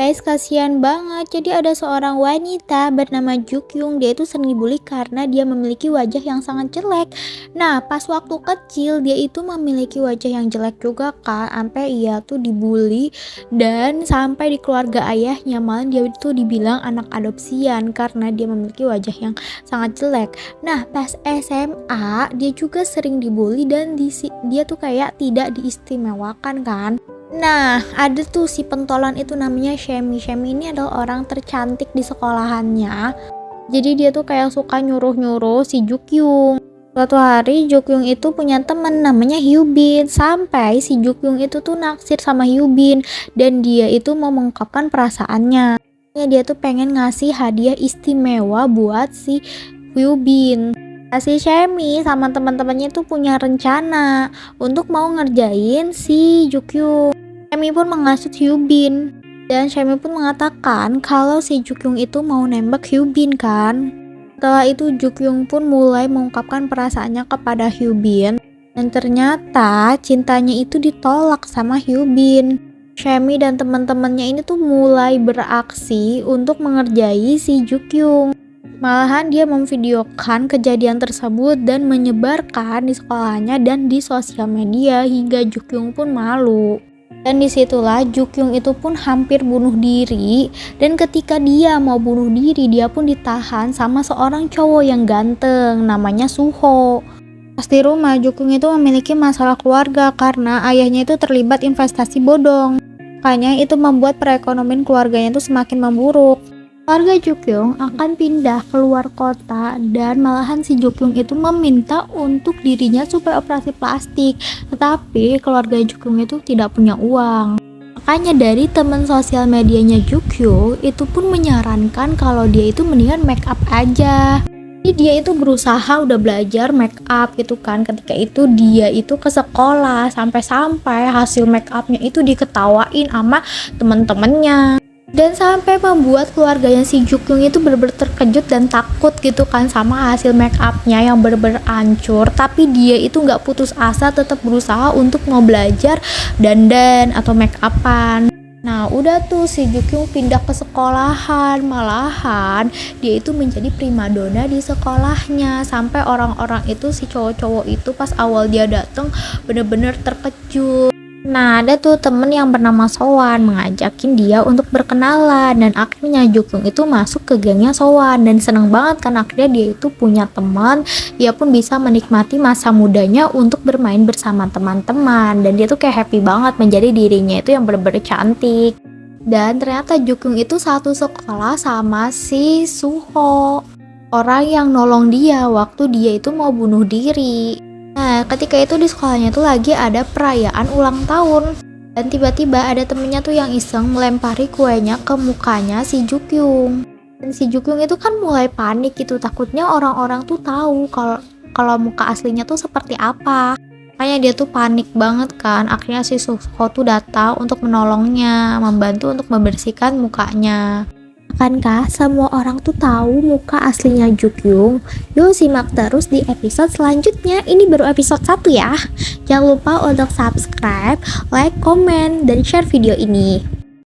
Guys, kasihan banget. Jadi ada seorang wanita bernama Jukyung. Dia itu sering dibully karena dia memiliki wajah yang sangat jelek. Nah, pas waktu kecil dia itu memiliki wajah yang jelek juga kan. Sampai ia tuh dibully dan sampai di keluarga ayahnya malah dia itu dibilang anak adopsian karena dia memiliki wajah yang sangat jelek. Nah, pas SMA dia juga sering dibully dan dia tuh kayak tidak diistimewakan kan. Nah, ada tuh si pentolan itu namanya Shemi. Shemi ini adalah orang tercantik di sekolahannya. Jadi dia tuh kayak suka nyuruh-nyuruh si Jukyung. Suatu hari Jukyung itu punya temen namanya Hyubin. Sampai si Jukyung itu tuh naksir sama Hyubin dan dia itu mau mengungkapkan perasaannya. Dia tuh pengen ngasih hadiah istimewa buat si Hyubin. Si Shemi sama teman-temannya tuh punya rencana untuk mau ngerjain si Jukyung. Shemi pun menghasut Hyubin dan Shemi pun mengatakan kalau si Jukyung itu mau nembak Hyubin kan. Setelah itu Jukyung pun mulai mengungkapkan perasaannya kepada Hyubin dan ternyata cintanya itu ditolak sama Hyubin. Shemi dan teman-temannya ini tuh mulai beraksi untuk mengerjai si Jukyung. Malahan dia memvideokan kejadian tersebut dan menyebarkan di sekolahnya dan di sosial media hingga Jukyung pun malu. Dan disitulah Jukyung itu pun hampir bunuh diri. Dan ketika dia mau bunuh diri, dia pun ditahan sama seorang cowok yang ganteng namanya Suho. Pas di rumah, Jukyung itu memiliki masalah keluarga karena ayahnya itu terlibat investasi bodong. Makanya itu membuat perekonomian keluarganya itu semakin memburuk. Keluarga Jukyung akan pindah keluar kota dan malahan si Jukyung itu meminta untuk dirinya supaya operasi plastik. Tetapi keluarga Jukyung itu tidak punya uang. Makanya dari teman sosial medianya Jukyung itu pun menyarankan kalau dia itu mendingan make up aja. Jadi dia itu berusaha udah belajar make up gitu kan. Ketika itu dia itu ke sekolah sampai-sampai hasil make upnya itu diketawain sama temen-temennya. Dan sampai membuat keluarganya si Jukyung itu bener-bener terkejut dan takut gitu kan sama hasil make upnya yang bener-bener hancur. Tapi dia itu nggak putus asa, tetap berusaha untuk mau belajar dandan atau make upan. Nah udah tuh si Jukyung pindah ke sekolahan, malahan dia itu menjadi primadona di sekolahnya. Sampai orang-orang itu si cowok-cowok itu pas awal dia dateng bener-bener terkejut. Nah ada tuh temen yang bernama Sowan mengajakin dia untuk berkenalan dan akhirnya Jukyung itu masuk ke gengnya Sowan dan seneng banget kan akhirnya dia itu punya teman. Dia pun bisa menikmati masa mudanya untuk bermain bersama teman-teman dan dia tuh kayak happy banget menjadi dirinya itu yang bener-bener cantik. Dan ternyata Jukyung itu satu sekolah sama si Suho, orang yang nolong dia waktu dia itu mau bunuh diri. Nah ketika itu di sekolahnya tuh lagi ada perayaan ulang tahun dan tiba-tiba ada temennya tuh yang iseng melempari kuenya ke mukanya si Jukyung. Dan si Jukyung itu kan mulai panik gitu, takutnya orang-orang tuh tahu kalau muka aslinya tuh seperti apa. Makanya dia tuh panik banget kan. Akhirnya si Suho tuh datang untuk menolongnya, membantu untuk membersihkan mukanya. Akankah semua orang tuh tahu muka aslinya Jukyung? Yuk simak terus di episode selanjutnya. Ini baru episode 1 ya. Jangan lupa untuk subscribe, like, komen, dan share video ini.